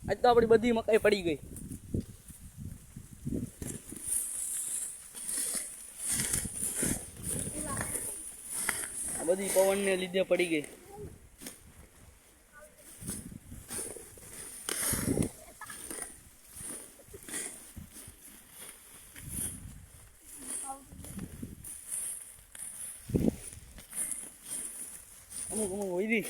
આજ તો આપણી બધી મકાઈ પડી ગઈ. આ બધી પવનને લીધે પડી ગઈ. અમુક હોય દી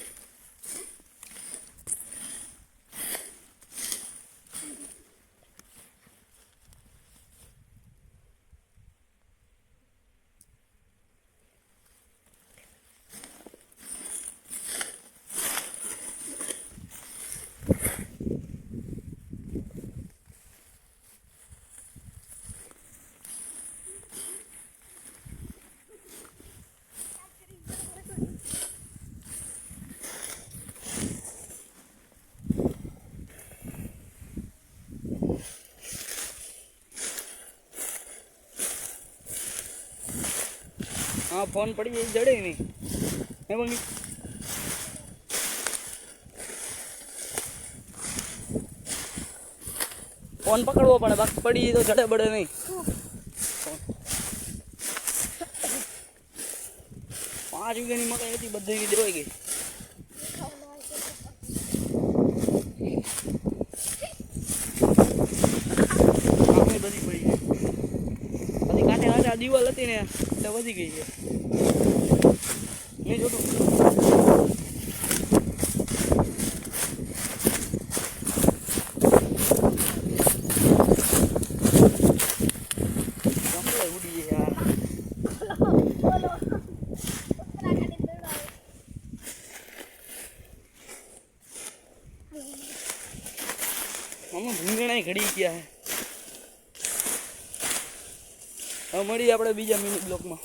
हाँ फोन पड़ी गई जड़े नहीं है मंगी फोन पकड़ो पड़े बाकी पड़ी तो जड़े बड़े नहीं 5 वीघा ની મકાઈ હતી બધી દેવાઈ ગઈ. બધી પડી ગઈ બધી કાંઠે કાંઠે આ દિવાલ હતી ને એટલે વધી ગઈ છે. નહીં જોતું ઉડી યાર ભૂંગણા ઘડી ગયા હે. હવે મળીએ આપણે બીજા મિની બ્લોકમાં.